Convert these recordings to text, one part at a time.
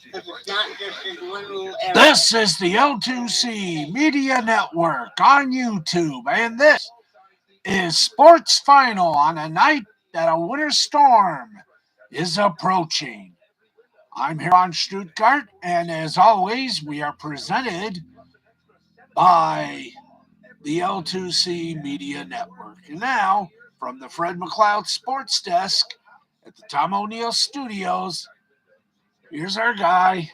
Because it's not just in one little area. This is the L2C Media Network on YouTube, and this is Sports Final on a night that a winter storm is approaching. I'm here on Stuttgart, and as always, we are presented by the L2C Media Network. And now, from the Fred McLeod Sports Desk at the Tom O'Neill Studios, here's our guy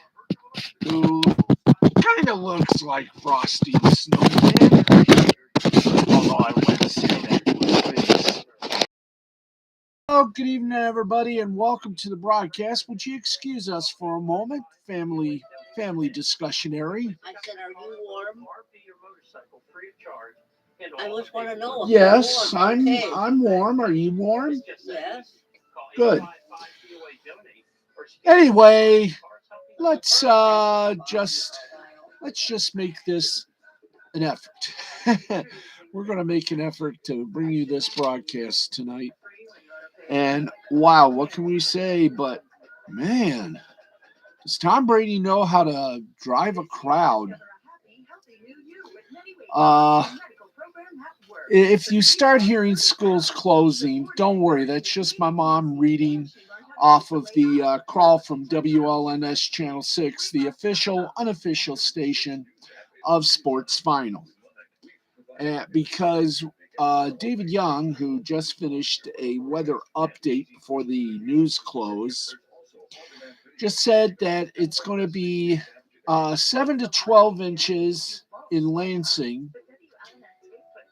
who kind of looks like Frosty the Snowman, although I wouldn't say that to his face. Oh, good evening, everybody, and welcome to the broadcast. Would you excuse us for a moment? Family discussionary. I said, are you warm? I just want to know. Yes, warm. Okay. I'm warm. Are you warm? Yes. Good. Anyway, let's just make this an effort. We're going to make an effort to bring you this broadcast tonight. And wow, what can we say? But man, does Tom Brady know how to drive a crowd? If you start hearing schools closing, don't worry. That's just my mom reading off of the crawl from WLNS Channel 6, the official, unofficial station of Sports Final. Because David Young, who just finished a weather update before the news close, just said that it's going to be 7 to 12 inches in Lansing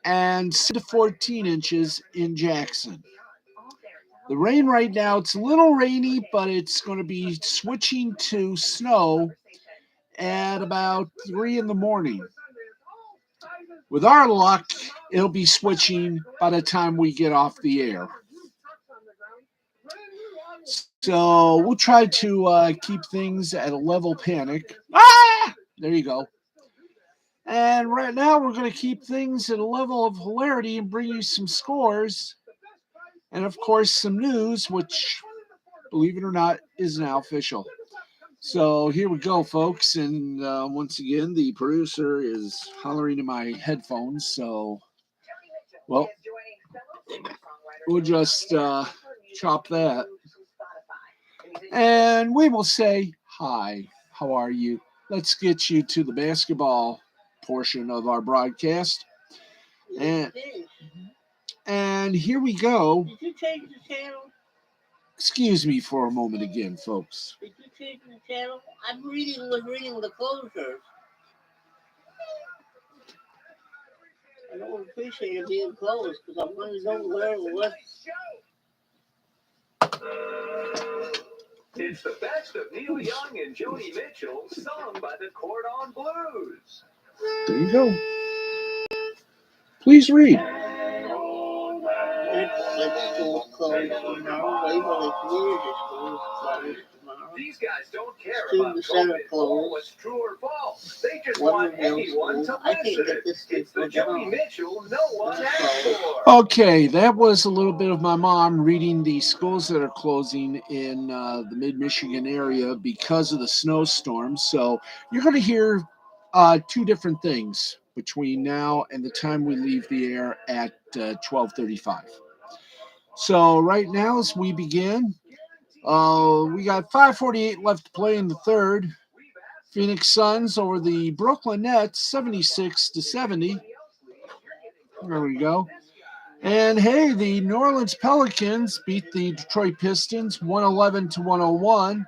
and 7 to 14 inches in Jackson. The rain right now, it's a little rainy, but it's going to be switching to snow at about 3 in the morning. With our luck, it'll be switching by the time we get off the air. So we'll try to keep things at a level panic. There you go. And right now we're going to keep things at a level of hilarity and bring you some scores. And of course some news, which, believe it or not, is now official. So here we go, folks. And once again, the producer is hollering in my headphones. So, well, we'll just chop that. And we will say, hi, how are you? Let's get you to the basketball portion of our broadcast. And here we go. Did you change the channel? Excuse me for a moment again, folks. Did you change the channel? I'm reading the closures. I don't appreciate it being closed because I'm going to know where it was. It's the best of Neil Young and Joni Mitchell, sung by the Cordon Blues. There you go. Please read. It's school closed tomorrow. Waverly Community School is closed tomorrow. These guys don't care Student about center COVID closed. or what's true or false. They just want anyone to I can't listen. get this It's the Joni Mitchell no one asked for. Okay, that was a little bit of my mom reading the schools that are closing in the mid-Michigan area because of the snowstorm. So you're going to hear two different things between now and the time we leave the air at 12:35. So right now, as we begin, we got 5:48 left to play in the third. Phoenix Suns over the Brooklyn Nets, 76-70. There we go. And hey, the New Orleans Pelicans beat the Detroit Pistons 111-101.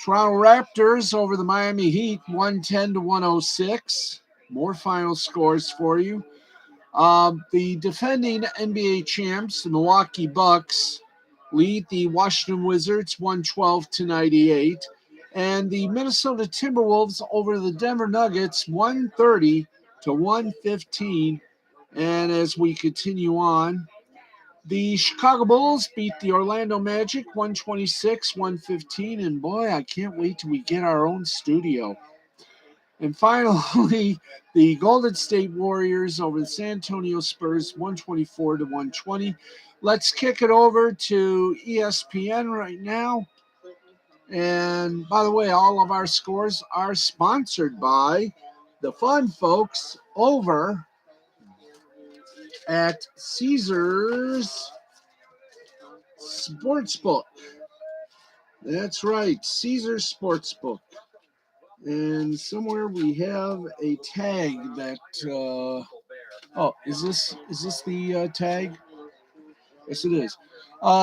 Toronto Raptors over the Miami Heat 110-106. More final scores for you. The defending NBA champs, the Milwaukee Bucks, lead the Washington Wizards 112-98. And the Minnesota Timberwolves over the Denver Nuggets 130-115. And as we continue on, the Chicago Bulls beat the Orlando Magic 126-115. And boy, I can't wait till we get our own studio. And finally, the Golden State Warriors over the San Antonio Spurs 124-120. Let's kick it over to ESPN right now. And by the way, all of our scores are sponsored by the fun folks over at Caesars Sportsbook. That's right, Caesars Sportsbook. And somewhere we have a tag that. Is this the tag? Yes, it is.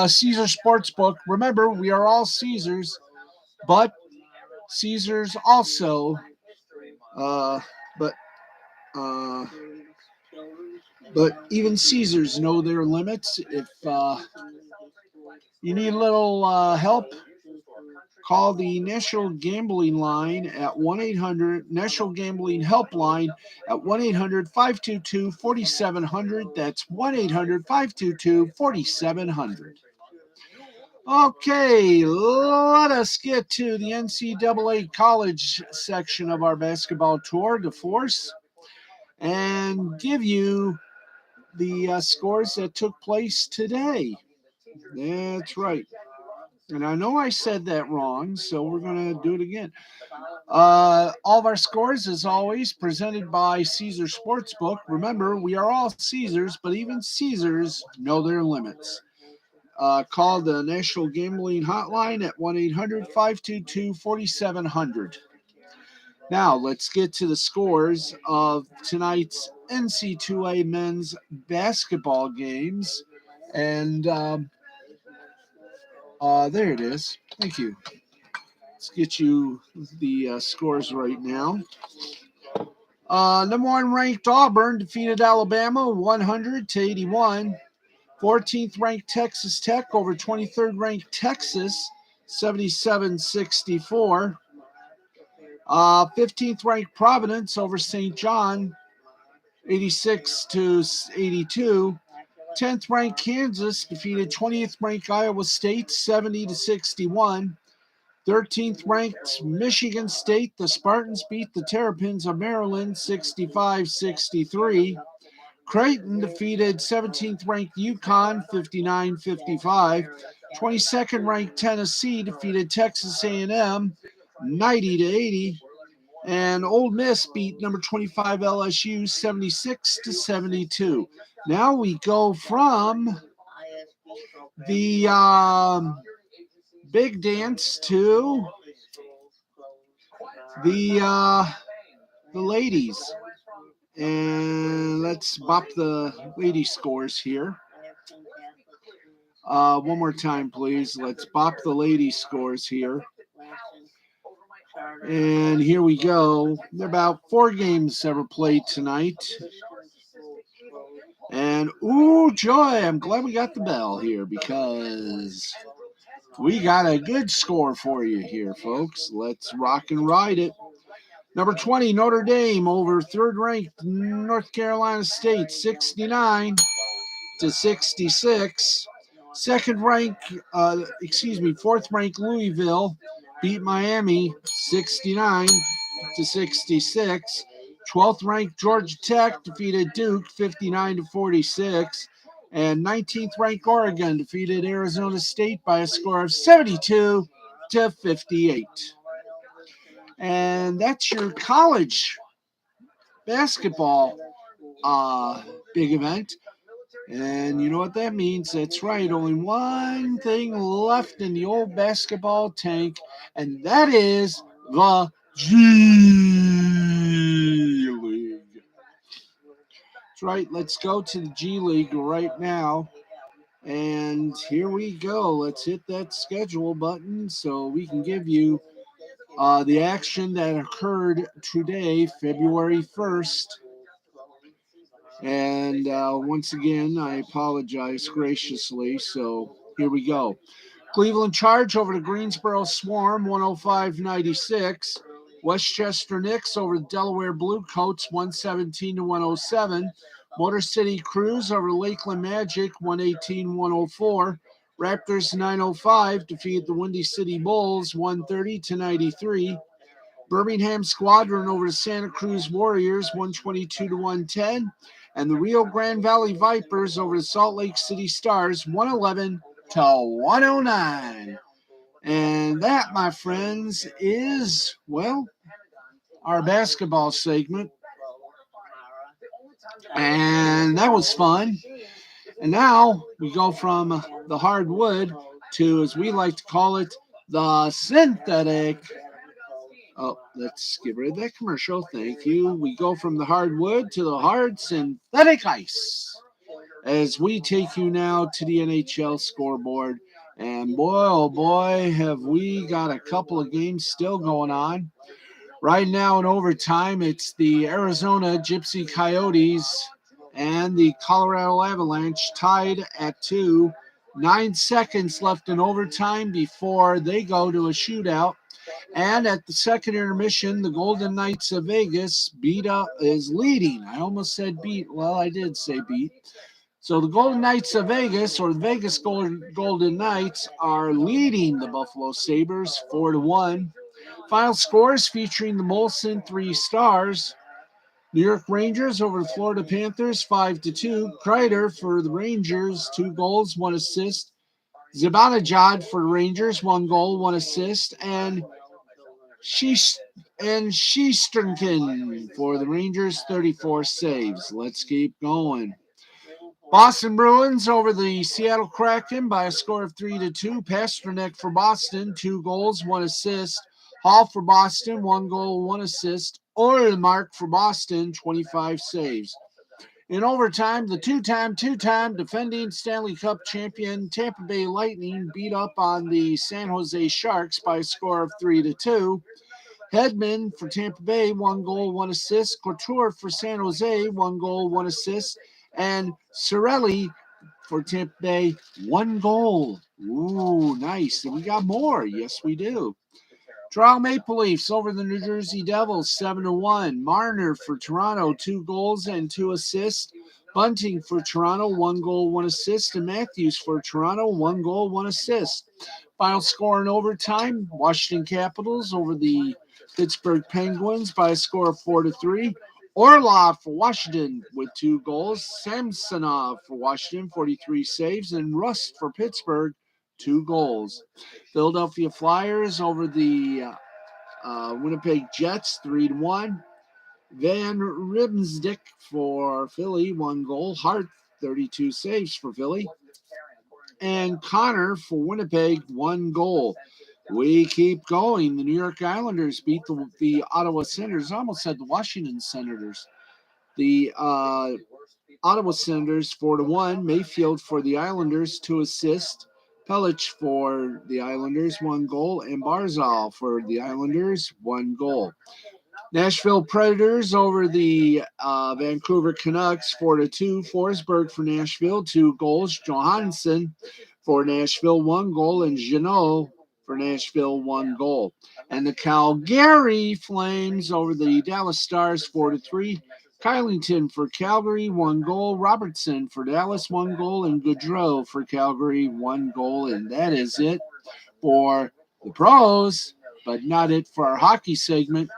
Caesar Sportsbook. Remember, we are all Caesars, but Caesars also, uh, but uh, but even Caesars know their limits. If you need a little help, call the National Gambling Line at 1-800 National Gambling Helpline at 1-800-522-4700. That's 1-800-522-4700. Okay, let us get to the NCAA college section of our basketball tour de force and give you the scores that took place today. That's right. And I know I said that wrong, so we're going to do it again. All of our scores, as always, presented by Caesar Sportsbook. Remember, we are all Caesars, but even Caesars know their limits. Call the National Gambling Hotline at 1-800-522-4700. Now, let's get to the scores of tonight's NC2A men's basketball games. And there it is. Thank you. Let's get you the scores right now. Number 1 ranked Auburn defeated Alabama 100-81. 14th ranked Texas Tech over 23rd ranked Texas 77-64. 15th ranked Providence over St. John 86-82. 10th ranked Kansas defeated 20th ranked Iowa State 70-61. 13th ranked Michigan State, the Spartans beat the Terrapins of Maryland 65-63. Creighton defeated 17th ranked UConn 59-55. 22nd ranked Tennessee defeated Texas A&M 90-80. And Ole Miss beat number 25 LSU 76-72. Now we go from the big dance to the ladies. And let's bop the lady scores here. One more time, please. Let's bop the lady scores here. And here we go. There are about 4 games that were played tonight. And, ooh, joy, I'm glad we got the bell here because we got a good score for you here, folks. Let's rock and ride it. Number 20, Notre Dame over 3rd-ranked North Carolina State, 69-66. 4th-ranked Louisville beat Miami 69-66. 12th-ranked Georgia Tech defeated Duke 59-46. And 19th-ranked Oregon defeated Arizona State by a score of 72-58. And that's your college basketball big event. And you know what that means? That's right. Only one thing left in the old basketball tank, and that is the G League. That's right. Let's go to the G League right now. And here we go. Let's hit that schedule button so we can give you the action that occurred today, February 1st. And once again, I apologize graciously. So here we go. Cleveland Charge over the Greensboro Swarm, 105-96. Westchester Knicks over the Delaware Bluecoats, 117-107. Motor City Cruise over Lakeland Magic, 118-104. Raptors 905 defeat the Windy City Bulls, 130-93. Birmingham Squadron over the Santa Cruz Warriors, 122-110. And the Rio Grande Valley Vipers over the Salt Lake City Stars, 111-109. And that, my friends, is, well, our basketball segment. And that was fun. And now we go from the hardwood to, as we like to call it, the synthetic. Oh, let's get rid of that commercial. Thank you. We go from the hardwood to the hard synthetic ice as we take you now to the NHL scoreboard. And boy, oh boy, have we got a couple of games still going on. Right now in overtime, it's the Arizona Gypsy Coyotes and the Colorado Avalanche tied at 2. 9 seconds left in overtime before they go to a shootout. And at the second intermission, the Golden Knights of Vegas is leading. I almost said beat. Well, I did say beat. So the Golden Knights of Vegas, or the Vegas Golden Knights, are leading the Buffalo Sabres 4-1. Final scores featuring the Molson Three Stars. New York Rangers over the Florida Panthers 5-2. Kreider for the Rangers, 2 goals, 1 assist. Zibanejad for the Rangers, 1 goal, 1 assist, and Shesterkin for the Rangers, 34 saves. Let's keep going. Boston Bruins over the Seattle Kraken by a score of 3-2. Pasternak for Boston, 2 goals, 1 assist. Hall for Boston, 1 goal, 1 assist. Ullmark for Boston, 25 saves. In overtime, the two-time defending Stanley Cup champion Tampa Bay Lightning beat up on the San Jose Sharks by a score of 3-2. Hedman for Tampa Bay, 1 goal, 1 assist. Couture for San Jose, 1 goal, 1 assist. And Cirelli for Tampa Bay, 1 goal. Ooh, nice. And we got more. Yes, we do. Toronto Maple Leafs over the New Jersey Devils, 7-1. Marner for Toronto, 2 goals and 2 assists. Bunting for Toronto, 1 goal, 1 assist. And Matthews for Toronto, 1 goal, 1 assist. Final score in overtime, Washington Capitals over the Pittsburgh Penguins by a score of 4-3. Orlov for Washington with 2 goals. Samsonov for Washington, 43 saves. And Rust for Pittsburgh, 2 goals. Philadelphia Flyers over the Winnipeg Jets, 3-1. Van Riemsdyk for Philly, 1 goal. Hart, 32 saves for Philly. And Connor for Winnipeg, 1 goal. We keep going. The New York Islanders beat the Ottawa Senators. I almost said the Washington Senators. The Ottawa Senators 4-1. Mayfield for the Islanders, 2 assists. Pelich for the Islanders, 1 goal. And Barzal for the Islanders, 1 goal. Nashville Predators over the Vancouver Canucks 4-2. Forsberg for Nashville, 2 goals. Johansson for Nashville, 1 goal. And Jeannot for Nashville, 1 goal. And the Calgary Flames over the Dallas Stars 4-3. Kylington for Calgary, 1 goal. Robertson for Dallas, 1 goal. And Gaudreau for Calgary, 1 goal. And that is it for the pros, but not it for our hockey segment.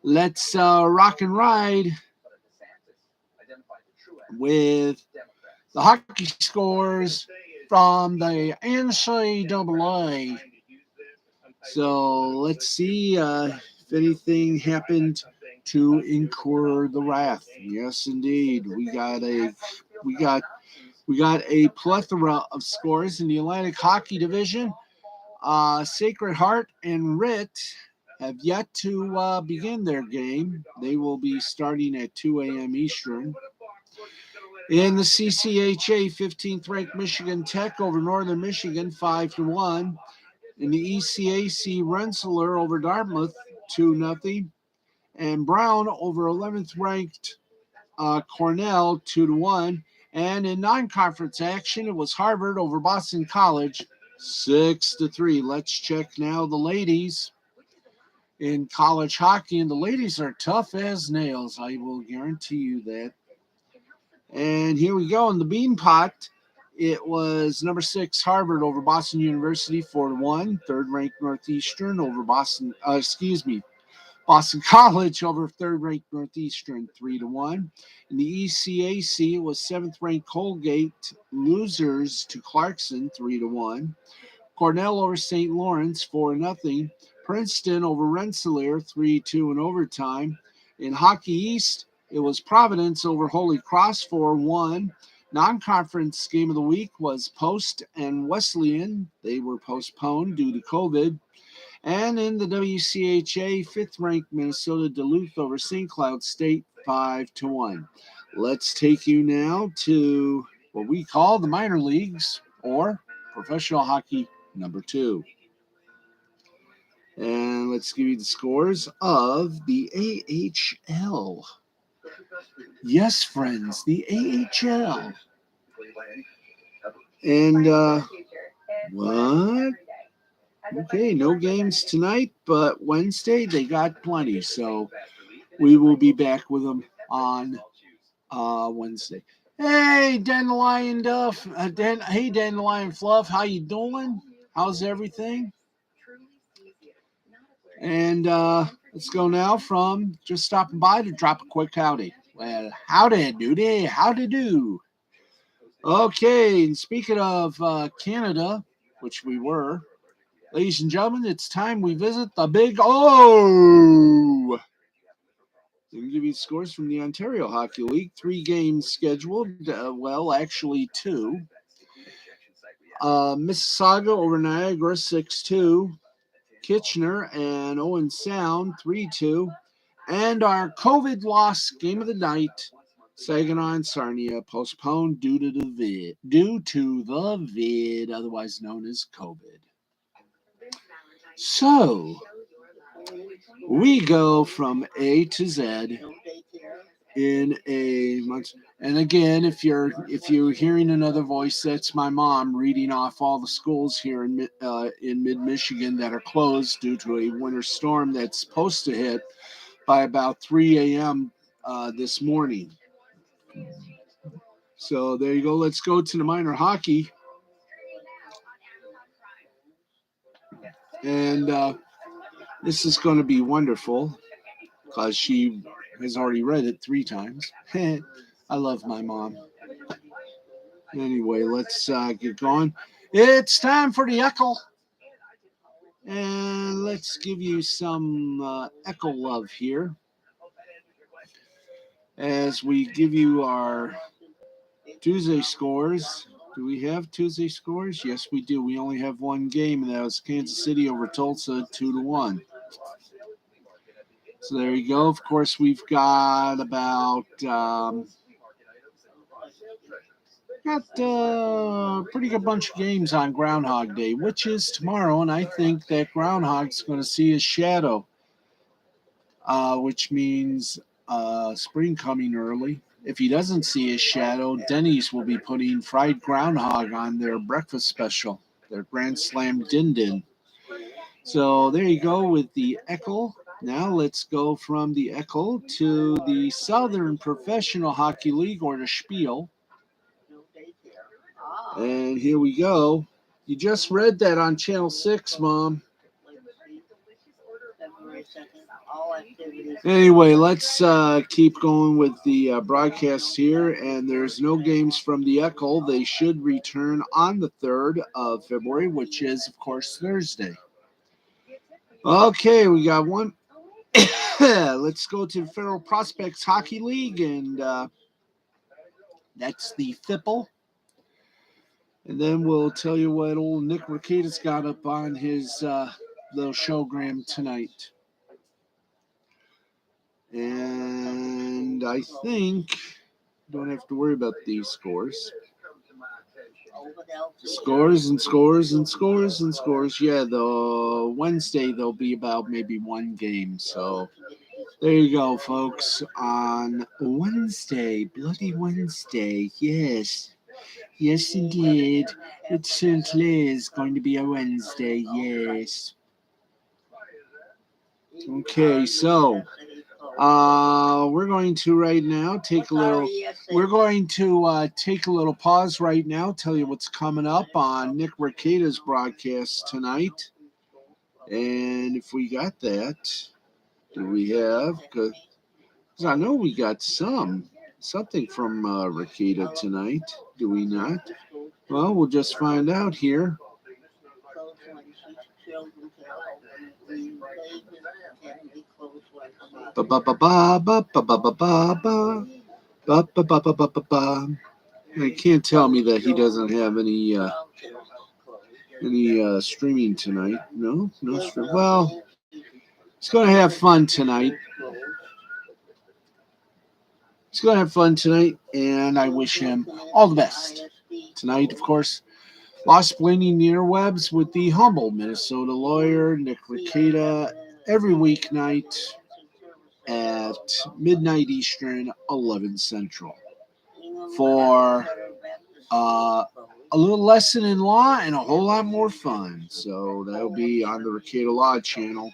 Let's rock and ride with the hockey scores from the NCAA. So let's see if anything happened to incur the wrath. Yes, indeed, we got a plethora of scores in the Atlantic Hockey Division. Sacred Heart and RIT have yet to begin their game. They will be starting at 2 a.m. Eastern. In the CCHA, 15th ranked Michigan Tech over Northern Michigan, 5-1. In the ECAC, Rensselaer over Dartmouth, 2-0. And Brown over 11th ranked Cornell, 2-1. And in non-conference action, it was Harvard over Boston College, 6-3. Let's check now the ladies in college hockey, and the ladies are tough as nails. I will guarantee you that. And here we go in the Bean Pot. It was number 6 Harvard over Boston University 4-1. Third-ranked Northeastern over Boston College over third-ranked Northeastern 3-1. In the ECAC, it was 7th-ranked Colgate losers to Clarkson 3-1. Cornell over St. Lawrence 4-0. Princeton over Rensselaer 3-2 in overtime. In Hockey East, it was Providence over Holy Cross 4-1. Non-conference game of the week was Post and Wesleyan. They were postponed due to COVID. And in the WCHA, 5th-ranked Minnesota Duluth over St. Cloud State 5-1. Let's take you now to what we call the minor leagues, or professional hockey number 2. And let's give you the scores of the AHL. Yes, friends, the AHL. And, what? Okay, no games tonight, but Wednesday they got plenty, so we will be back with them on Wednesday. Hey, Dandelion Duff. Hey, Dandelion Fluff. How you doing? How's everything? And let's go now from just stopping by to drop a quick howdy. Well, howdy, doody. Howdy do. Okay, and speaking of Canada, which we were, ladies and gentlemen, it's time we visit the Big O. Let me give you scores from the Ontario Hockey League. 3 games scheduled. Well, actually 2. Mississauga over Niagara 6-2. Kitchener and Owen Sound 3-2. And our COVID loss game of the night, Saginaw and Sarnia, postponed due to the vid, otherwise known as COVID. So we go from A to Z in a month. And again, if you're hearing another voice, that's my mom reading off all the schools here in mid-Michigan that are closed due to a winter storm that's supposed to hit by about 3 a.m. This morning. So there you go. Let's go to the minor hockey. And this is going to be wonderful because she has already read it 3 times. I love my mom. Anyway, let's get going. It's time for the Echo. And let's give you some Echo love here as we give you our Tuesday scores. Do we have Tuesday scores? Yes, we do. We only have 1 game, and that was Kansas City over Tulsa 2-1. So there you go. Of course, we've got about pretty good bunch of games on Groundhog Day, which is tomorrow, and I think that Groundhog's going to see his shadow, which means spring coming early. If he doesn't see his shadow, Denny's will be putting fried groundhog on their breakfast special, their Grand Slam Din Din. So there you go with the Echo. Now let's go from the Echo to the Southern Professional Hockey League, or the Spiel. And here we go. You just read that on Channel 6, Mom. Anyway, let's keep going with the broadcast here. And there's no games from the Echo. They should return on the 3rd of February, which is, of course, Thursday. Okay, we got one. Let's go to the Federal Prospects Hockey League, and that's the FIPL. And then we'll tell you what old Nick Rekida's got up on his little showgram tonight. And I think don't have to worry about these scores. Scores and scores and scores and scores. Yeah, the Wednesday there'll be about maybe 1 game. So there you go, folks. On Wednesday, Bloody Wednesday, yes. Yes, indeed. It certainly is going to be a Wednesday, yes. Okay, so we're going to right now take a little. We're going to take a little pause right now. Tell you what's coming up on Nick Rekida's broadcast tonight, and if we got that, do we have? Because I know we got something from Rekida tonight. Do we not? Well, we'll just find out here. Ba ba ba ba ba ba ba ba ba ba ba ba ba ba ba ba ba. You can't tell me that he doesn't have any streaming tonight. No, no stream. Well, he's going to have fun tonight. He's going to have fun tonight, and I wish him all the best. Tonight, of course, Lost Blaming the Interwebs with the humble Minnesota lawyer, Nick Ricada, every weeknight at midnight Eastern, 11 Central, for a little lesson in law and a whole lot more fun. So that'll be on the Ricada Law channel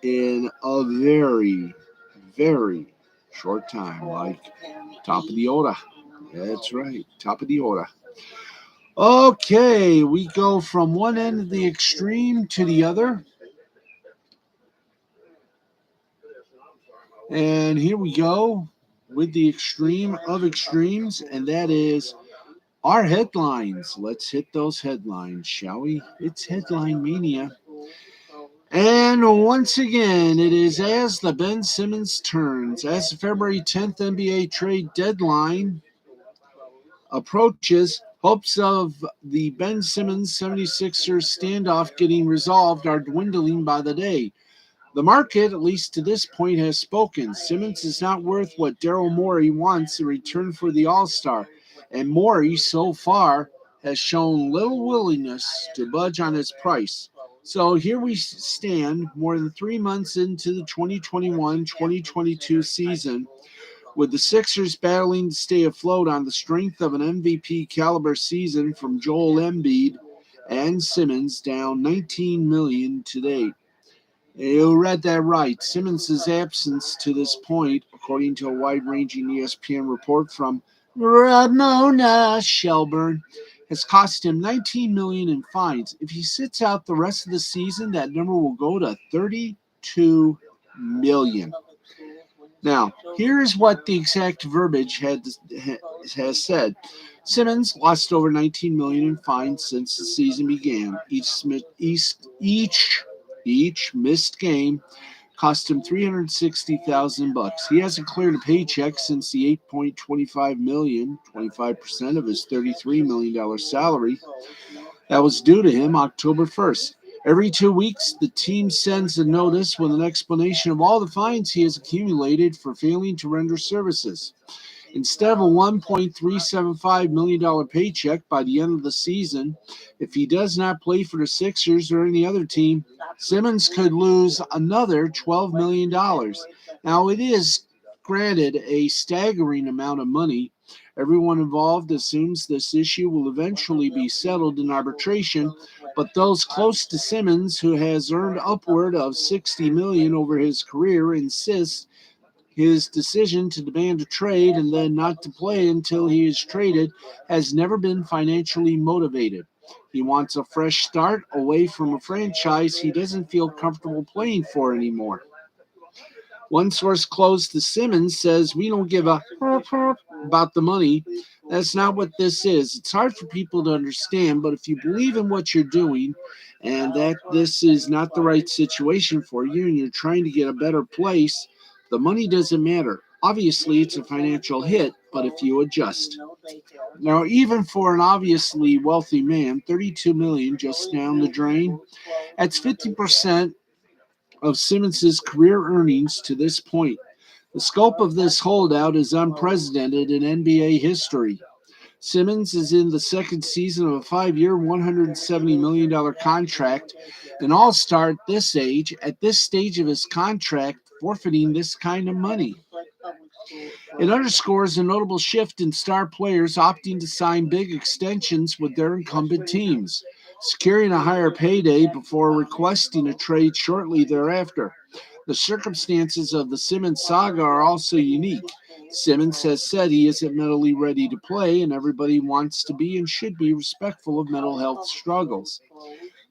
in a very, very short time, like top of the order. That's right, top of the order. Okay, we go from one end of the extreme to the other. And here we go with the extreme of extremes, and that is our headlines. Let's hit those headlines, shall we? It's headline mania. And once again, it is as the Ben Simmons turns. As the February 10th NBA trade deadline approaches, hopes of the Ben Simmons 76ers standoff getting resolved are dwindling by the day. The market, at least to this point, has spoken. Simmons is not worth what Daryl Morey wants in return for the All-Star, and Morey, so far, has shown little willingness to budge on his price. So here we stand, more than 3 months into the 2021-2022 season, with the Sixers battling to stay afloat on the strength of an MVP caliber season from Joel Embiid and Simmons, down $19 million to date. You read that right. Simmons' absence to this point, according to a wide-ranging ESPN report from Ramona Shelburne, has cost him $19 million in fines. If he sits out the rest of the season, that number will go to $32 million. Now, here is what the exact verbiage has said. Simmons lost over $19 million in fines since the season began. Each missed game cost him $360,000. He hasn't cleared a paycheck since the $8.25 million, 25% of his $33 million salary, that was due to him October 1st. Every 2 weeks, the team sends a notice with an explanation of all the fines he has accumulated for failing to render services. Instead of a $1.375 million paycheck by the end of the season, if he does not play for the Sixers or any other team, Simmons could lose another $12 million. Now, it is, granted, a staggering amount of money. Everyone involved assumes this issue will eventually be settled in arbitration, but those close to Simmons, who has earned upward of $60 million over his career, insist his decision to demand a trade and then not to play until he is traded has never been financially motivated. He wants a fresh start away from a franchise he doesn't feel comfortable playing for anymore. One source close to Simmons says, "We don't give a about the money. That's not what this is. It's hard for people to understand, but if you believe in what you're doing and that this is not the right situation for you and you're trying to get a better place, the money doesn't matter. Obviously, it's a financial hit, but if you adjust." Now, even for an obviously wealthy man, $32 million just down the drain, that's 50% of Simmons' career earnings to this point. The scope of this holdout is unprecedented in NBA history. Simmons is in the second season of a 5-year, $170 million contract, an all-star at this age, at this stage of his contract, forfeiting this kind of money. It underscores a notable shift in star players opting to sign big extensions with their incumbent teams, securing a higher payday before requesting a trade shortly thereafter. The circumstances of the Simmons saga are also unique. Simmons has said he isn't mentally ready to play, and everybody wants to be and should be respectful of mental health struggles.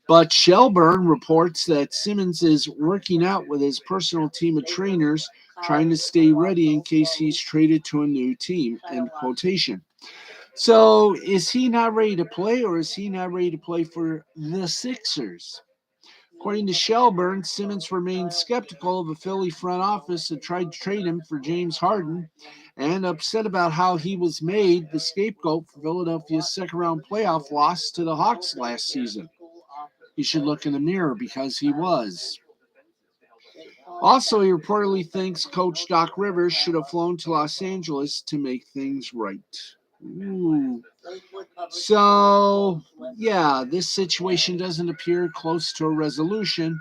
But Shelburne reports that Simmons is working out with his personal team of trainers, trying to stay ready in case he's traded to a new team, end quotation. So is he not ready to play, or is he not ready to play for the Sixers? According to Shelburne, Simmons remained skeptical of the Philly front office that tried to trade him for James Harden and upset about how he was made the scapegoat for Philadelphia's second-round playoff loss to the Hawks last season. He should look in the mirror because he was. Also, he reportedly thinks Coach Doc Rivers should have flown to Los Angeles to make things right. Ooh. So, yeah, this situation doesn't appear close to a resolution.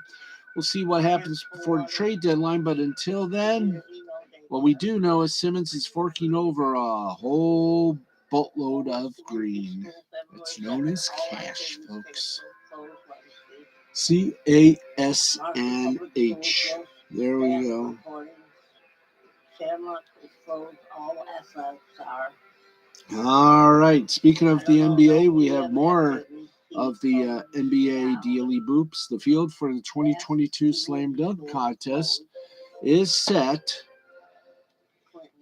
We'll see what happens before the trade deadline, but until then, what we do know is Simmons is forking over a whole boatload of green. It's known as cash, folks. CASNH. There we go. All right. Speaking of the NBA, we have more of the NBA daily boops. The field for the 2022 Slam Dunk Contest is set.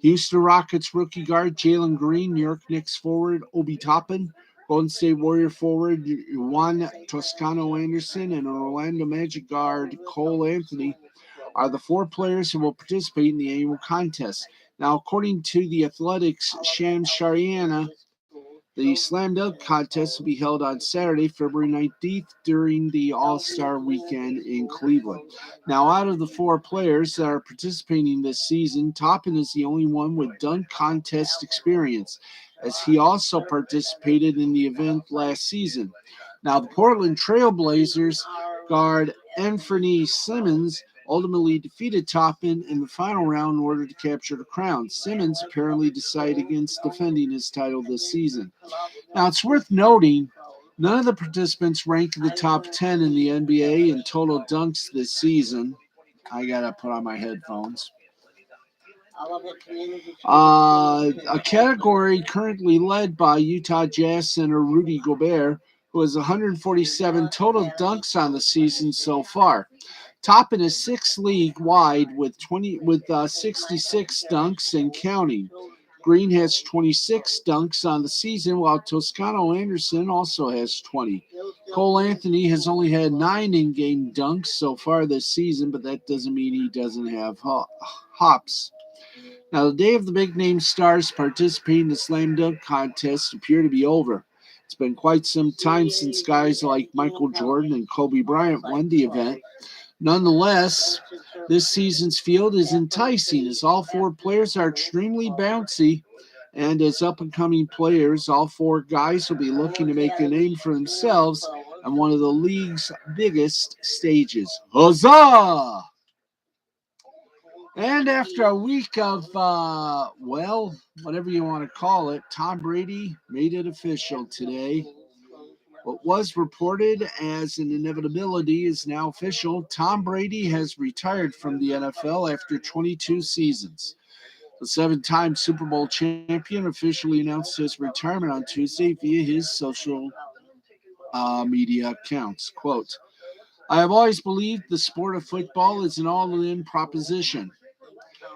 Houston Rockets rookie guard Jalen Green, New York Knicks forward Obi Toppin, Golden State Warrior forward Juan Toscano Anderson, and Orlando Magic guard Cole Anthony are the four players who will participate in the annual contest. Now, according to the Athletics' Shams Charania, the Slam Dunk Contest will be held on Saturday, February 19th, during the All-Star Weekend in Cleveland. Now, out of the four players that are participating this season, Toppin is the only one with dunk contest experience, as he also participated in the event last season. Now, the Portland Trail Blazers guard Anthony Simmons ultimately defeated Toppin in the final round in order to capture the crown. Simmons apparently decided against defending his title this season. Now, it's worth noting, none of the participants rank in the top 10 in the NBA in total dunks this season. I gotta put on my headphones. A category currently led by Utah Jazz center Rudy Gobert, who has 147 total dunks on the season so far. Toppin is sixth league-wide with 66 dunks and counting. Green has 26 dunks on the season, while Toscano Anderson also has 20. Cole Anthony has only had 9 in-game dunks so far this season, but that doesn't mean he doesn't have hops. Now, the day of the big-name stars participating in the Slam Dunk Contest appear to be over. It's been quite some time since guys like Michael Jordan and Kobe Bryant won the event. Nonetheless, this season's field is enticing as all four players are extremely bouncy, and as up-and-coming players, all four guys will be looking to make a name for themselves on one of the league's biggest stages. Huzzah! And after a week of, whatever you want to call it, Tom Brady made it official today. What was reported as an inevitability is now official. Tom Brady has retired from the NFL after 22 seasons. The 7-time Super Bowl champion officially announced his retirement on Tuesday via his social media accounts. Quote, "I have always believed the sport of football is an all-in proposition.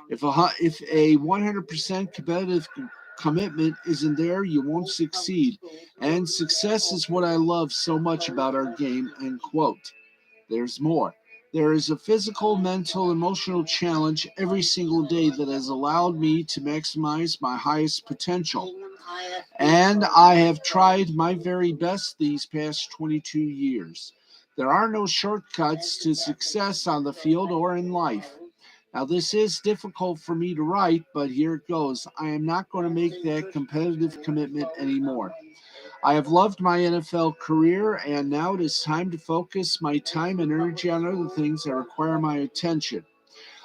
If a 100% competitive commitment isn't there, you won't succeed. And success is what I love so much about our game," end quote. There's more. There is a physical, mental, emotional challenge every single day that has allowed me to maximize my highest potential. And I have tried my very best these past 22 years. There are no shortcuts to success on the field or in life. Now, this is difficult for me to write, but here it goes. I am not going to make that competitive commitment anymore. I have loved my NFL career, and now it is time to focus my time and energy on other things that require my attention.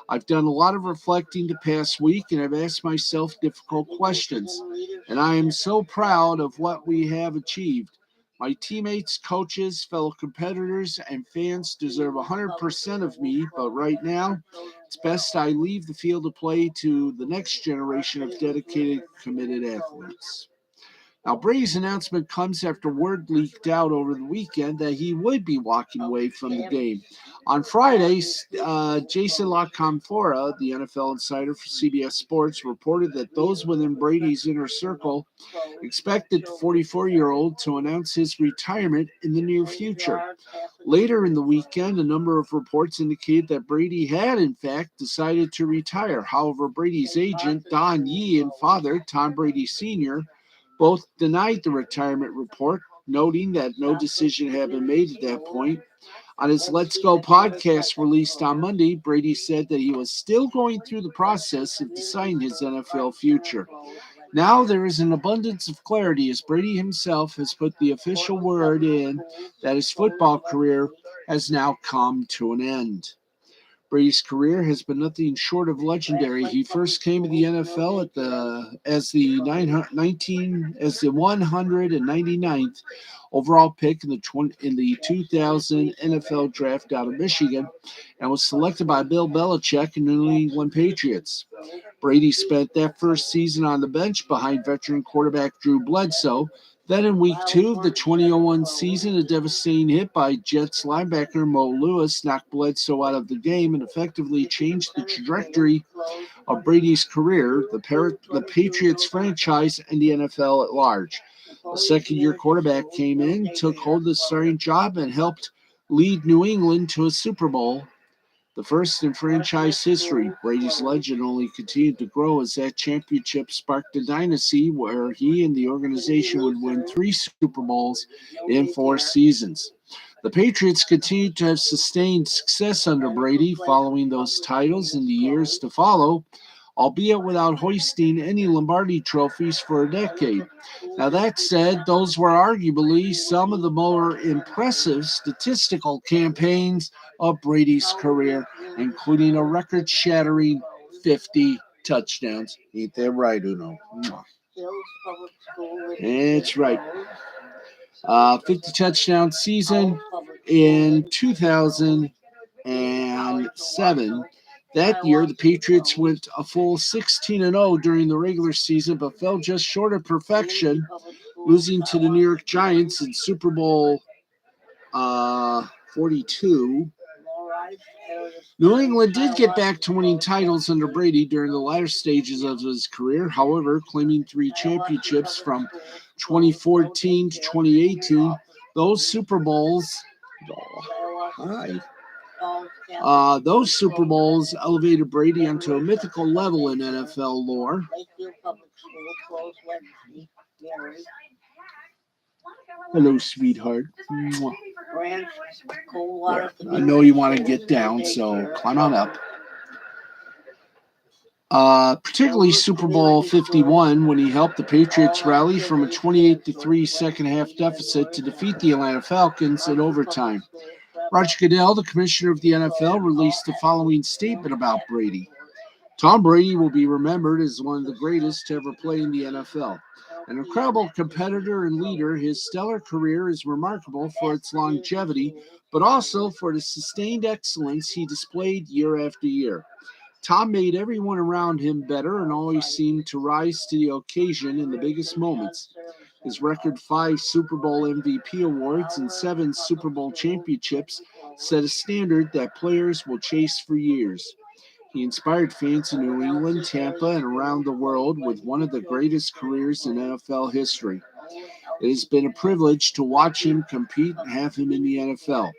I've done a lot of reflecting the past week, and I've asked myself difficult questions, and I am so proud of what we have achieved. My teammates, coaches, fellow competitors, and fans deserve 100% of me, but right now, it's best I leave the field of play to the next generation of dedicated, committed athletes. Now, Brady's announcement comes after word leaked out over the weekend that he would be walking away from the game. On Friday, Jason La Canfora, the NFL insider for CBS Sports, reported that those within Brady's inner circle expected the 44-year-old to announce his retirement in the near future. Later in the weekend, a number of reports indicated that Brady had, in fact, decided to retire. However, Brady's agent, Don Yee, and father, Tom Brady Sr., both denied the retirement report, noting that no decision had been made at that point. On his Let's Go podcast released on Monday, Brady said that he was still going through the process of deciding his NFL future. Now there is an abundance of clarity as Brady himself has put the official word in that his football career has now come to an end. Brady's career has been nothing short of legendary. He first came to the NFL as the 199th overall pick in the 2000 NFL draft out of Michigan, and was selected by Bill Belichick and New England Patriots. Brady spent that first season on the bench behind veteran quarterback Drew Bledsoe. Then in week 2 of the 2001 season, a devastating hit by Jets linebacker Mo Lewis knocked Bledsoe out of the game and effectively changed the trajectory of Brady's career, the Patriots franchise, and the NFL at large. A second-year quarterback came in, took hold of the starting job, and helped lead New England to a Super Bowl, the first in franchise history. Brady's legend only continued to grow as that championship sparked a dynasty where he and the organization would win 3 Super Bowls in 4 seasons. The Patriots continued to have sustained success under Brady following those titles in the years to follow, albeit without hoisting any Lombardi trophies for a decade. Now, that said, those were arguably some of the more impressive statistical campaigns of Brady's career, including a record-shattering 50 touchdowns. Ain't that right, Uno? It's right. 50 touchdown season in 2007. That year, the Patriots went a full 16-0 during the regular season, but fell just short of perfection, losing to the New York Giants in Super Bowl 42. New England did get back to winning titles under Brady during the latter stages of his career, however, claiming 3 championships from 2014 to 2018. Those Super Bowls elevated Brady onto a mythical level in NFL lore. Hello, sweetheart. Yeah, I know you want to get down, so climb on up. Particularly Super Bowl 51, when he helped the Patriots rally from a 28-3 second-half deficit to defeat the Atlanta Falcons in overtime. Roger Goodell, the commissioner of the NFL, released the following statement about Brady. Tom Brady will be remembered as one of the greatest to ever play in the NFL. An incredible competitor and leader, his stellar career is remarkable for its longevity, but also for the sustained excellence he displayed year after year. Tom made everyone around him better and always seemed to rise to the occasion in the biggest moments. His record 5 Super Bowl MVP awards and 7 Super Bowl championships set a standard that players will chase for years. He inspired fans in New England, Tampa, and around the world with one of the greatest careers in NFL history. It has been a privilege to watch him compete and have him in the NFL.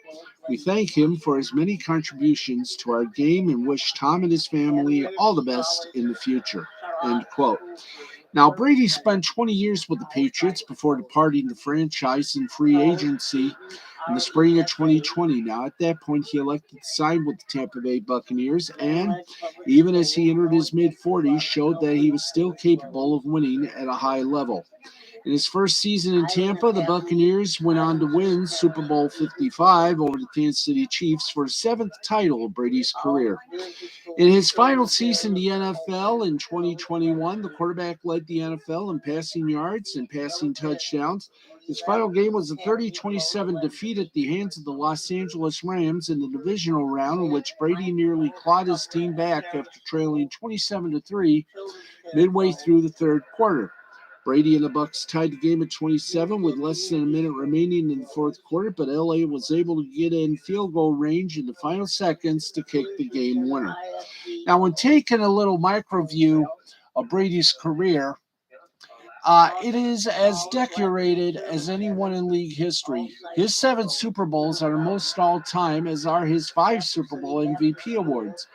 We thank him for his many contributions to our game and wish Tom and his family all the best in the future. End quote. Now, Brady spent 20 years with the Patriots before departing the franchise in free agency in the spring of 2020. Now, at that point, he elected to sign with the Tampa Bay Buccaneers, and even as he entered his mid-40s, showed that he was still capable of winning at a high level. In his first season in Tampa, the Buccaneers went on to win Super Bowl 55 over the Kansas City Chiefs for the 7th title of Brady's career. In his final season in the NFL in 2021, the quarterback led the NFL in passing yards and passing touchdowns. His final game was a 30-27 defeat at the hands of the Los Angeles Rams in the divisional round, in which Brady nearly clawed his team back after trailing 27-3 midway through the third quarter. Brady and the Bucks tied the game at 27 with less than a minute remaining in the fourth quarter, but LA was able to get in field goal range in the final seconds to kick the game winner. Now, when taking a little micro view of Brady's career, it is as decorated as anyone in league history. His 7 Super Bowls are the most all time, as are his 5 Super Bowl MVP awards.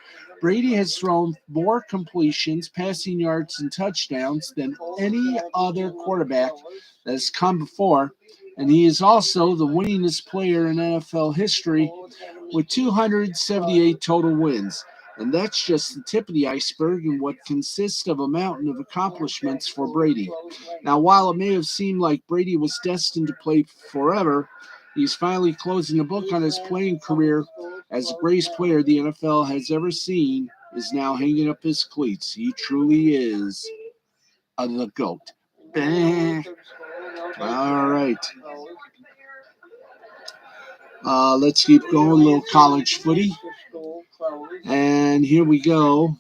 Brady has thrown more completions, passing yards, and touchdowns than any other quarterback that has come before, and he is also the winningest player in NFL history with 278 total wins. And that's just the tip of the iceberg in what consists of a mountain of accomplishments for Brady. Now, while it may have seemed like Brady was destined to play forever, he's finally closing the book on his playing career as the greatest player the NFL has ever seen is now hanging up his cleats. He truly is the GOAT. All right. Let's keep going. A little college footy. And here we go.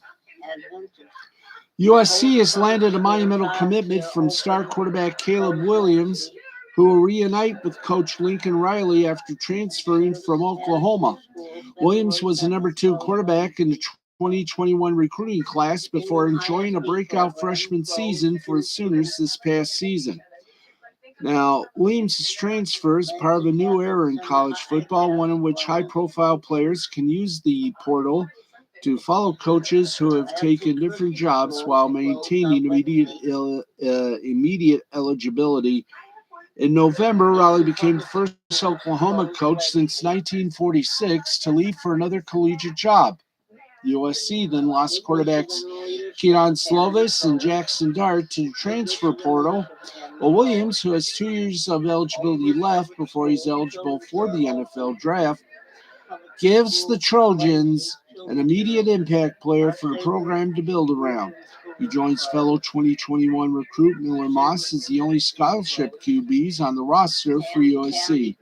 USC has landed a monumental commitment from star quarterback Caleb Williams, who will reunite with coach Lincoln Riley after transferring from Oklahoma. Williams was the number 2 quarterback in the 2021 recruiting class before enjoying a breakout freshman season for the Sooners this past season. Now, Williams' transfer is part of a new era in college football, one in which high-profile players can use the portal to follow coaches who have taken different jobs while maintaining immediate eligibility. In November, Riley became the first Oklahoma coach since 1946 to leave for another collegiate job. USC then lost quarterbacks Keaton Slovis and Jackson Dart to the transfer portal, while Williams, who has 2 years of eligibility left before he's eligible for the NFL draft, gives the Trojans an immediate impact player for the program to build around. He joins fellow 2021 recruit Miller Moss as the only scholarship QBs on the roster for USC.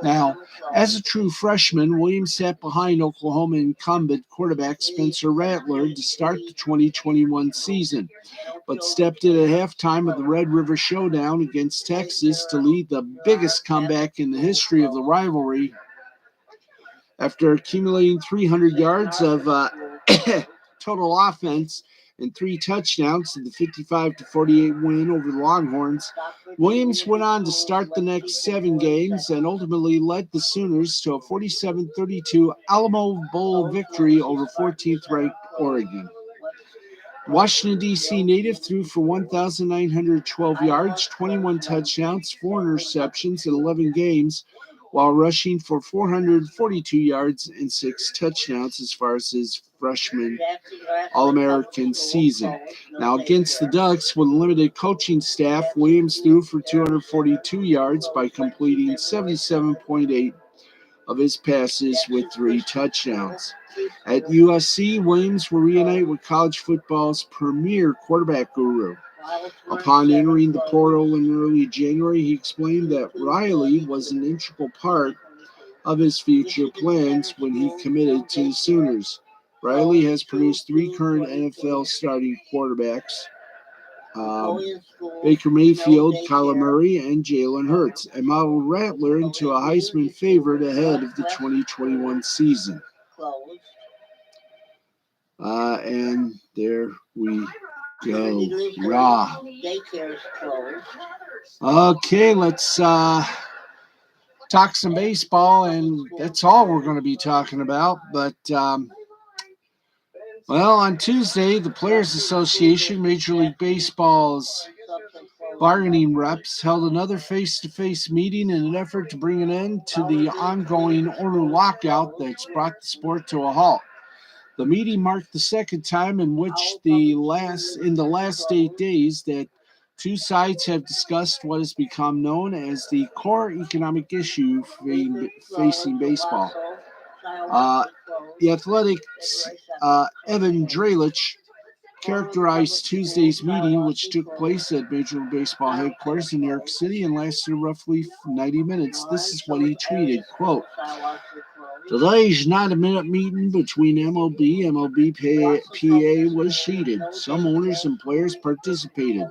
Now, as a true freshman, Williams sat behind Oklahoma incumbent quarterback Spencer Rattler to start the 2021 season, but stepped in at halftime of the Red River Showdown against Texas to lead the biggest comeback in the history of the rivalry. After accumulating 300 yards of total offense and 3 touchdowns in the 55-48 win over the Longhorns, Williams went on to start the next 7 games and ultimately led the Sooners to a 47-32 Alamo Bowl victory over 14th-ranked Oregon. Washington, D.C. native threw for 1,912 yards, 21 touchdowns, 4 interceptions in 11 games, while rushing for 442 yards and 6 touchdowns as far as his freshman All-American season. Now, against the Ducks, with a limited coaching staff, Williams threw for 242 yards by completing 77.8 of his passes with 3 touchdowns. At USC, Williams will reunite with college football's premier quarterback guru. Upon entering the portal in early January, he explained that Riley was an integral part of his future plans when he committed to the Sooners. Riley has produced 3 current NFL starting quarterbacks, Baker Mayfield, Kyler Murray, and Jalen Hurts, and modeled Rattler into a Heisman favorite ahead of the 2021 season. And there we go. Raw. Okay, let's talk some baseball, and that's all we're going to be talking about. But, well, on Tuesday, the Players Association, Major League Baseball's bargaining reps, held another face-to-face meeting in an effort to bring an end to the ongoing owner lockout that's brought the sport to a halt. The meeting marked the second time in which the last 8 days that 2 sides have discussed what has become known as the core economic issue facing baseball. The Athletics' Evan Drellich characterized Tuesday's meeting, which took place at Major League Baseball headquarters in New York City and lasted roughly 90 minutes. This is what he tweeted, quote, "Today is not a minute meeting between MLB. MLB PA was heated. Some owners and players participated.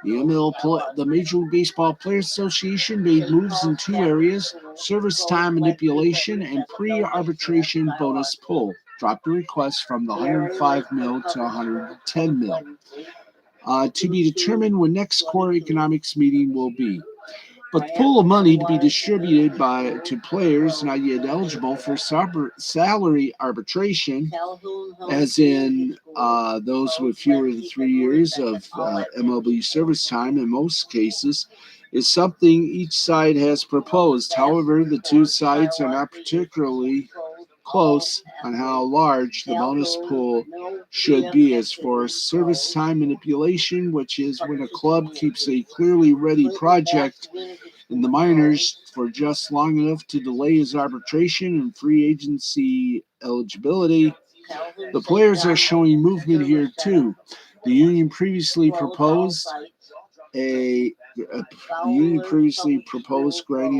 The Major League Baseball Players Association made moves in two areas: service time manipulation and pre-arbitration bonus pull. Dropped a request from the 105 mil to 110 mil. To be determined when next core economics meeting will be. But the pool of money to be distributed to players not yet eligible for salary arbitration, as in those with fewer than 3 years of MLB service time in most cases, is something each side has proposed. However, the two sides are not particularly close on how large the bonus pool should be. As for service time manipulation, which is when a club keeps a clearly ready project in the minors for just long enough to delay his arbitration and free agency eligibility, the players are showing movement here too. The union previously proposed granting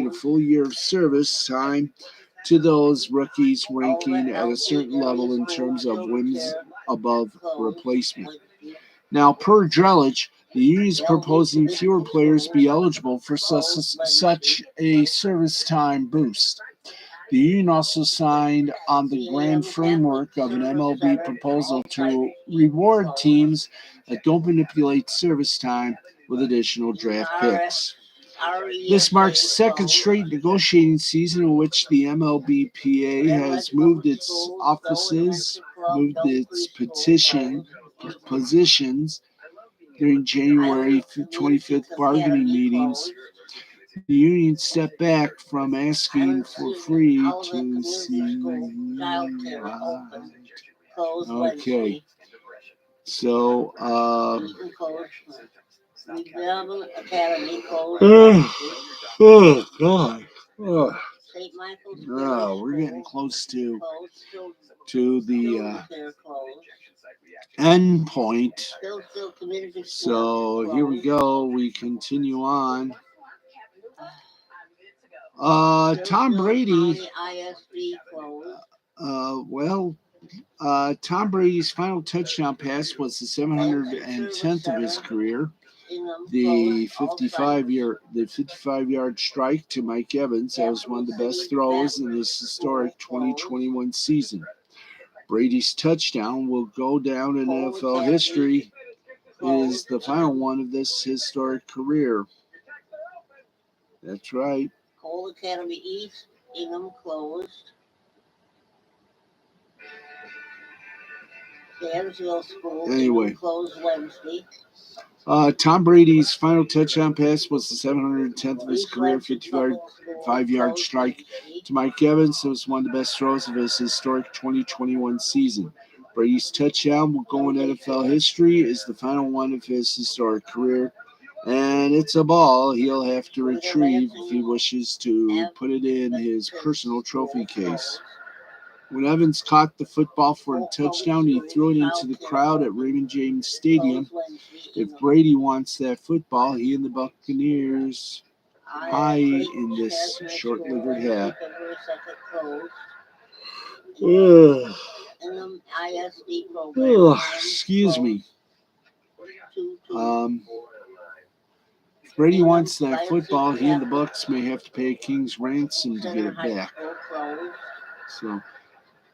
a full year of service time to those rookies ranking at a certain level in terms of wins above replacement. Now, per Drellich, the union is proposing fewer players be eligible for such a service time boost. The union also signed on the grand framework of an MLB proposal to reward teams that don't manipulate service time with additional draft picks. This marks the second straight negotiating season in which the MLBPA has moved its positions during January 25th bargaining meetings. The union stepped back from asking for free to see. Okay. So, oh God. We're getting close to the end point. So here we go. We continue on. Tom Brady. Tom Brady's final touchdown pass was the 710th of his career. The 55-yard strike to Mike Evans. That was one of the best throws in this historic 2021 season. Brady's touchdown will go down in NFL history. It is the final one of this historic career. That's right. Cole Academy East, Ingham closed. Dansville School, anyway, closed Wednesday. Tom Brady's final touchdown pass was the 710th of his career, 55-yard strike to Mike Evans. It was one of the best throws of his historic 2021 season. Brady's touchdown will go in NFL history as the final one of his historic career. And it's a ball he'll have to retrieve if he wishes to put it in his personal trophy case. When Evans caught the football for a touchdown, he threw it into the crowd at Raymond James Stadium. If Brady wants that football, he and the Buccaneers high in this short-lived hat. Excuse me. If Brady wants that football, he and the Bucs may have to pay a king's ransom to get it back. So,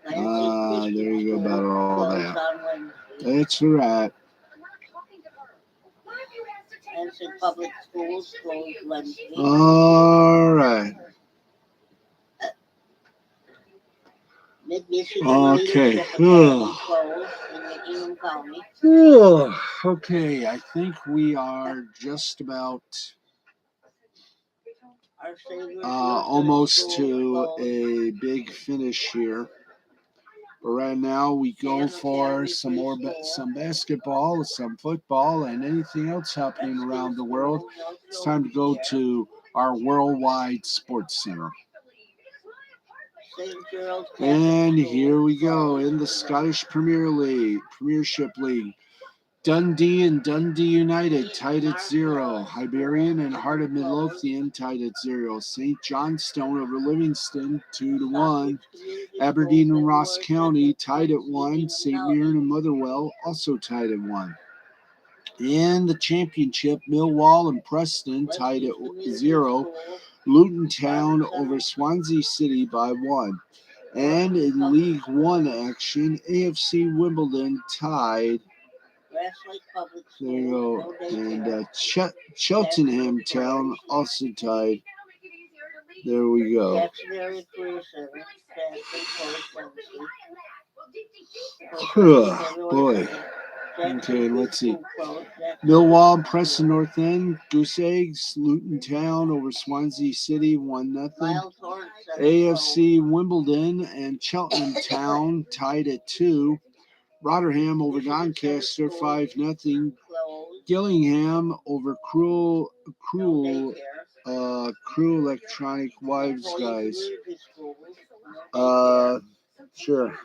there you go about all that. That's right. All right. Okay. Okay, I think we are just about almost to a big finish here. But right now we go for some basketball, some football, and anything else happening around the world. It's time to go to our worldwide sports center. And here we go in the Scottish Premiership League. Dundee and Dundee United tied at 0. Hibernian and Heart of Midlothian tied at 0. St. Johnstone over Livingston 2-1. Aberdeen and Ross County tied at 1. St. Mirren and Motherwell also tied at 1. In the championship, Millwall and Preston tied at 0. Luton Town over Swansea City by 1. And in League One action, AFC Wimbledon tied. There you go. And Cheltenham Town also tied. There we go. Boy. Okay, let's see. Millwall and Preston North End, Goose Eggs, Luton Town over Swansea City 1-0. AFC Wimbledon and Cheltenham Town tied at 2. Rotherham over Doncaster 5-0. Gillingham over Crew Electronic Wives guys. Sure.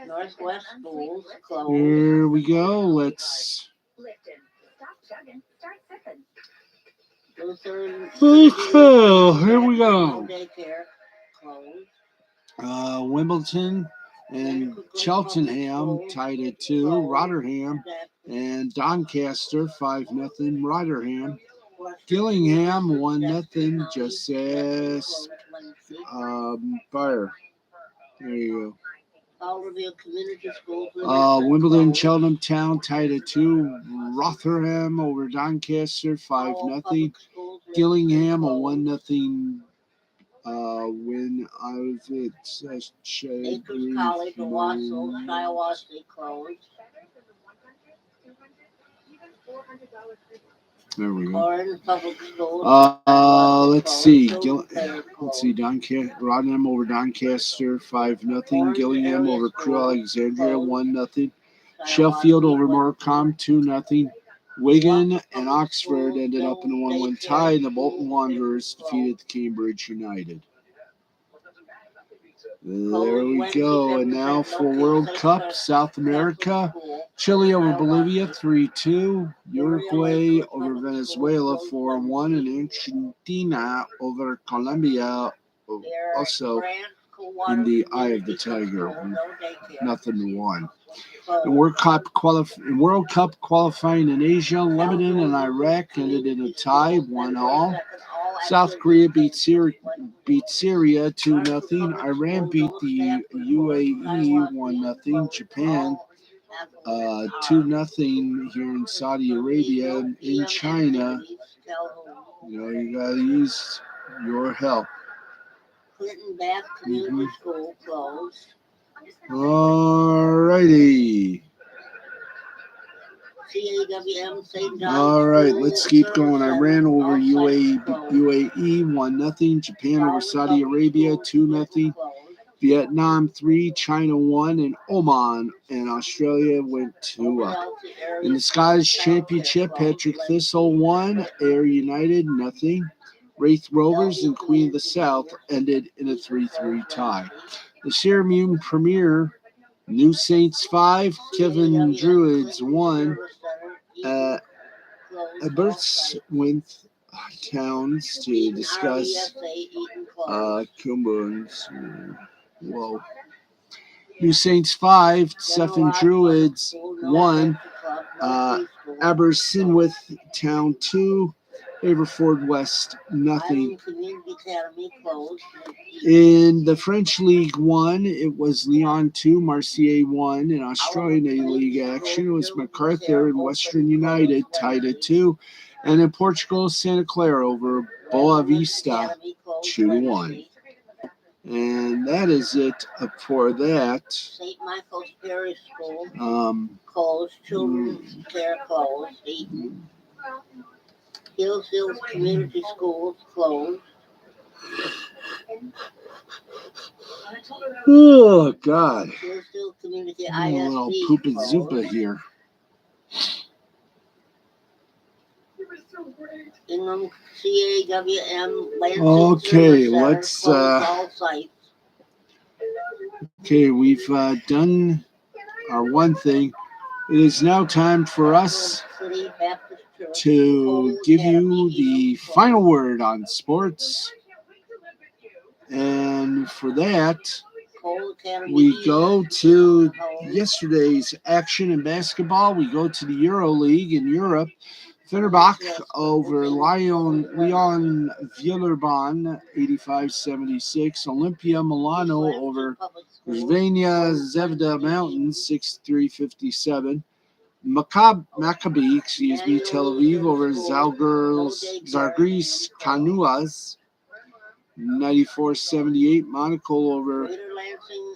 Northwest Schools closed. Here we go. Let's. Okay, here we go. Wimbledon and Cheltenham tied at 2. Rotherham and Doncaster 5-0. Rotherham. Gillingham 1-0. Just as Fire. There you go. Wimbledon, Cheltenham Town tied at 2. Rotherham over Doncaster 5-0. Gillingham a 1-0 win out of it. Acres College, Owasso, Shiawassee closed. There we go. Let's see. Rotherham over Doncaster 5-0. Gillingham over Crew Alexandria 1-0. Sheffield over Morecambe 2-0. Wigan and Oxford ended up in a 1-1 tie, and the Bolton Wanderers defeated Cambridge United. There we go. And now for World Cup, South America. Chile over Bolivia 3-2. Uruguay over Venezuela 4-1. And Argentina over Colombia, also in the eye of the tiger, 0-1. In World Cup qualifying in Asia, Lebanon and Iraq ended in a tie, 1-1. South Korea beat Syria 2-0. Iran beat the UAE 1-0. Japan 2-0 here in Saudi Arabia. And in China, you gotta use your help. Clinton Bath Community School closed. Alrighty. CAWM St. John's. All right, let's keep going. Iran over UAE 1-0. Japan over Saudi Arabia 2-0. Vietnam 3, China 1, and Oman and Australia went 2-up. In the Scottish Championship, Patrick Thistle 1, Ayr United 0. Wraith Rovers and Queen of the South ended in a 3-3 tie. The Sierra Premier, New Saints 5, Kevin Druids 1. Aberystwyth Towns to discuss Coomboons. Whoa. New Saints 5, Sefton Druids 1. Aberystwyth Town 2. Haverford West 0. In the French League 1, it was Lyon 2, Marseille 1. In Australian League action, it was MacArthur and Western United tied at 2. And in Portugal, Santa Clara over Boa Vista 2-1. And that is it for that. St. Michael's Parish School closed. Children's Care closed. Hillsville Community Schools closed. Oh, God. Hillsville Community ISD a little poop and closed. zoopa here. Ingham CAWM Lansing Okay, Service Center let's. closed all sites. Okay, we've done our one thing. It is now time for us to give you the final word on sports. And for that, Cole Academy We East, go to home. yesterday's action in basketball. We go to the Euro League in Europe. Fenerbahce over Leon Villeurbanne, 85-76. Olympia Milano over Zvezda Zvezda Mountains, 63-57. Maccabi, Tel Aviv over Zalgiris Kaunas, 94-78. Monaco over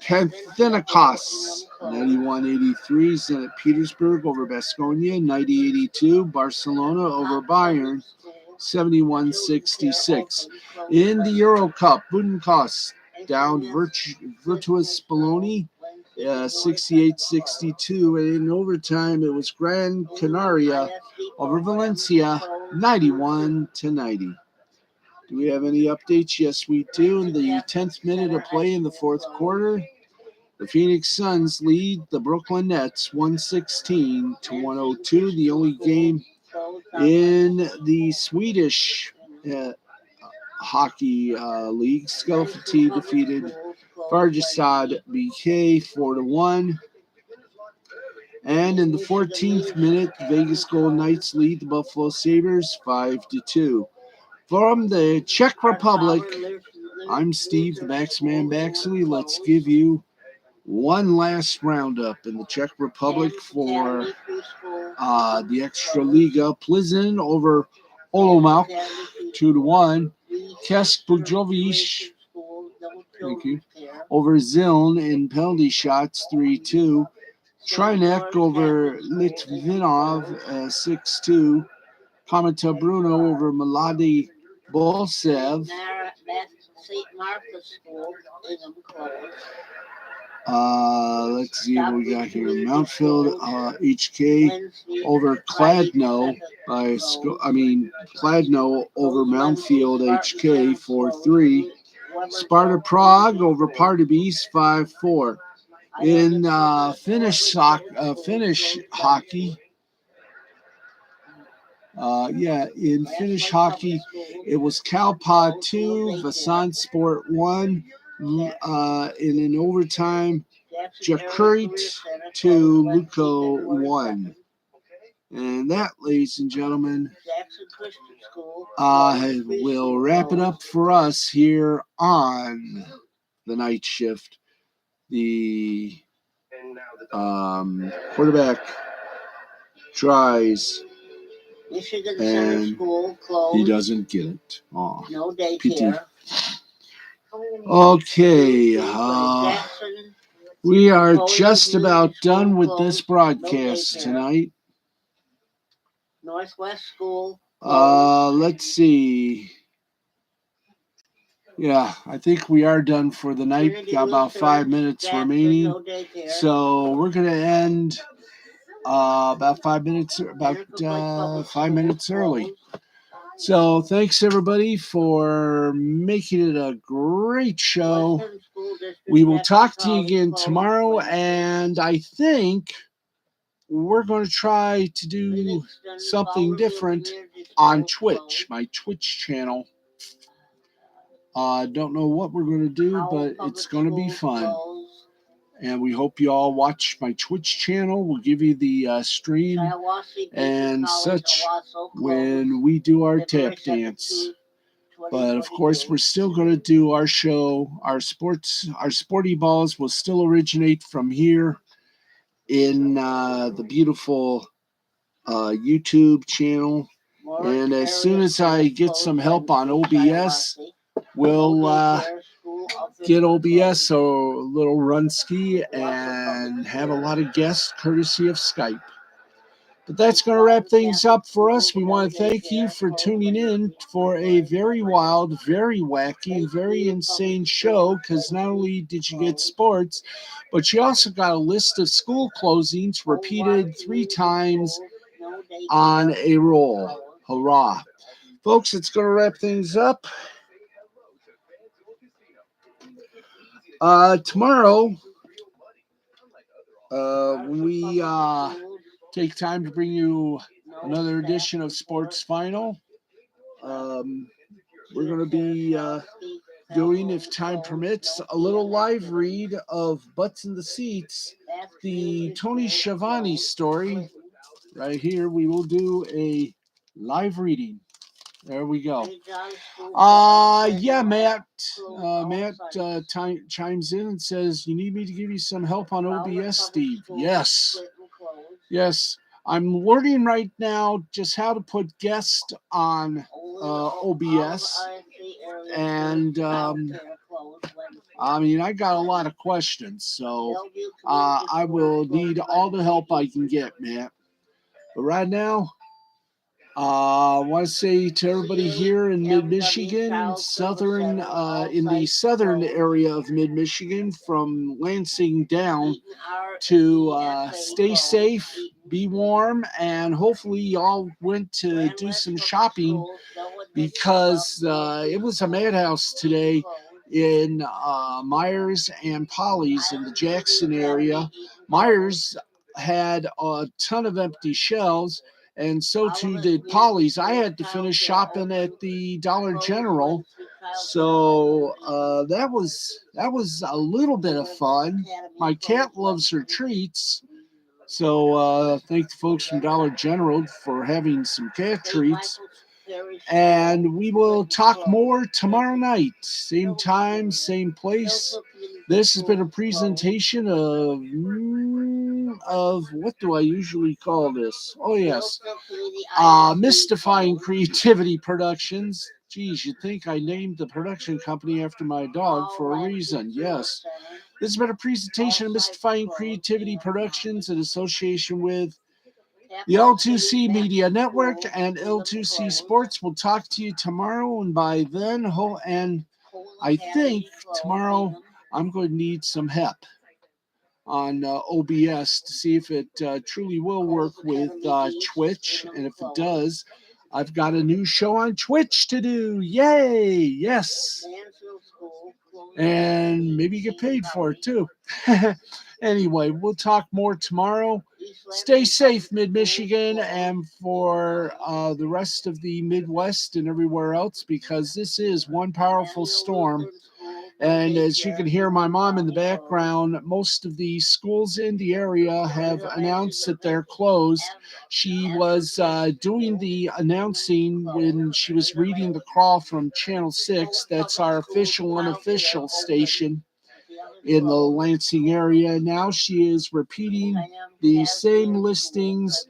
Panathinaikos, 91-83. Zenit Petersburg over Baskonia, 90-82. Barcelona over Bayern, 71-66. In the Euro Cup, Budenkos down Virtus Bologna, 68-62. And in overtime, it was Gran Canaria over Valencia, 91-90. Do we have any updates? Yes, we do. In the 10th minute of play in the fourth quarter, the Phoenix Suns lead the Brooklyn Nets 116-102. The only game in the Swedish hockey league. Skellefteå defeated Farjestad BK 4-1. And in the 14th minute, Vegas Golden Knights lead the Buffalo Sabres 5-2. From the Czech Republic, I'm Steve, the Baxman Baxley. Let's give you one last roundup in the Czech Republic for the Extra Liga. Plzeň over Olomouc, 2-1. Kesk Bujovic, thank you, over Ziln in penalty shots, 3-2. Trinek over Litvinov, 6-2. Kometa Bruno over Mladi Bolsev. St. Martha's School isn't closed. Let's see what we got here. Mountfield HK over Kladno Kladno over Mountfield HK 4-3. Sparta Prague over Pardubice 5-4. In Finnish hockey. In Finnish hockey, it was Kalpa 2, Vasan Sport 1. And in overtime, Jakurit 2, Luko 1. And that, ladies and gentlemen, will wrap it up for us here on the night shift. The quarterback tries, Michigan Center and School closed. he doesn't get it. Oh, No daycare. Okay, we are just about done with this broadcast tonight. Northwest School. Let's see. Yeah, I think we are done for the night. Got about 5 minutes remaining. So we're going to end about 5 minutes early. So thanks everybody for making it a great show. We will talk to you again tomorrow, and I think we're going to try to do something different on Twitch, my Twitch channel. Don't know what we're going to do, but it's going to be fun. And we hope you all watch my Twitch channel. We'll give you the stream and such when we do our tap dance. But of course, we're still going to do our show. Our sporty balls will still originate from here in the beautiful YouTube channel. And as soon as I get some help on OBS, we'll get OBS a little run ski and have a lot of guests courtesy of Skype. But that's going to wrap things up for us. We want to thank you for tuning in for a very wild, very wacky, and very insane show, because not only did you get sports, but you also got a list of school closings repeated 3 times on a roll. Hurrah. Folks, it's going to wrap things up. Tomorrow, we take time to bring you another edition of Sports Final. We're going to be doing, if time permits, a little live read of Butts in the Seats, the Tony Schiavone story. Right here, we will do a live reading. There we go. Yeah, Matt. Matt chimes in and says, "You need me to give you some help on OBS, Steve?" Yes. Yes. I'm learning right now just how to put guests on OBS. And I mean, I got a lot of questions, so I will need all the help I can get, Matt. But right now, I want to say to everybody here in mid-Michigan, in the southern area of mid-Michigan, from Lansing down, to stay safe, be warm, and hopefully y'all went to do some shopping, because it was a madhouse today in Myers and Polly's in the Jackson area. Myers had a ton of empty shelves, and so too did Polly's. I had to finish shopping at the Dollar General, so that was a little bit of fun. My cat loves her treats, so thank the folks from Dollar General for having some cat treats. And we will talk more tomorrow night, same time, same place. This has been a presentation of what do I usually call this? Oh yes, Mystifying Creativity Productions. Geez, you'd think I named the production company after my dog for a reason. Yes, this has been a presentation of Mystifying Creativity Productions in association with the L2C Media Network and L2C Sports. Will talk to you tomorrow, and by then, and I think tomorrow I'm going to need some help on OBS to see if it truly will work with Twitch, and if it does, I've got a new show on Twitch to do. Yay! Yes, and maybe get paid for it too. Anyway, we'll talk more tomorrow. Stay safe, Mid-Michigan, and for the rest of the Midwest and everywhere else, because this is one powerful storm. And as you can hear my mom in the background, most of the schools in the area have announced that they're closed. She was doing the announcing when she was reading the call from Channel 6. That's our official, unofficial station in the Lansing area. Now she is repeating the same listings,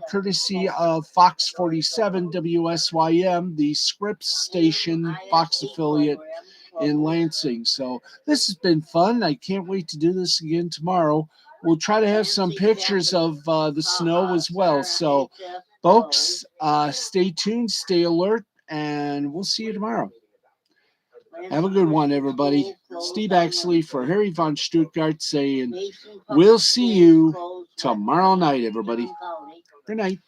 courtesy of Fox 47 WSYM, the Scripps station, Fox affiliate in Lansing. So this has been fun. I can't wait to do this again tomorrow. We'll try to have some pictures of the snow as well. So, folks, stay tuned, stay alert, and we'll see you tomorrow. Have a good one, everybody. Steve Axley for Harry von Stuttgart saying, we'll see you tomorrow night, everybody. Good night.